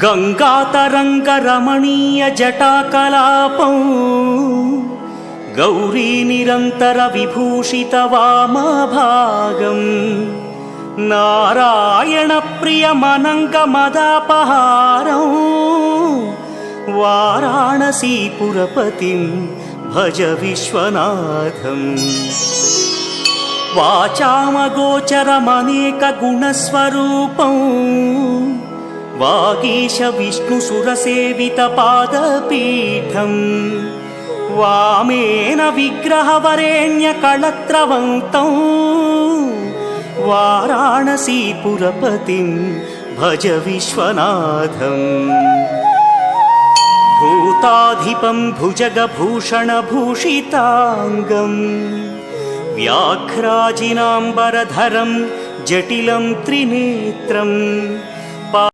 गंगातरंगरमणीय जटाकलापं गौरी निरंतर विभूषित वामभागं नारायण प्रियमनंग मदापहारं वाराणसीपुरपतिं भज विश्वनाथम्। वाचामगोचरमनेक गुणस्वरूपं वागीश विष्णुसुरसेवितपादपीठं वामेन विग्रहवरेण्यकळत्रवन्तं वाराणसीपुरपतिं भज विश्वनाथम्। भूताधिपं भुजगभूषणभूषिताङ्गं व्याघ्राजिनाम्बरधरं जटिलं त्रिनेत्रं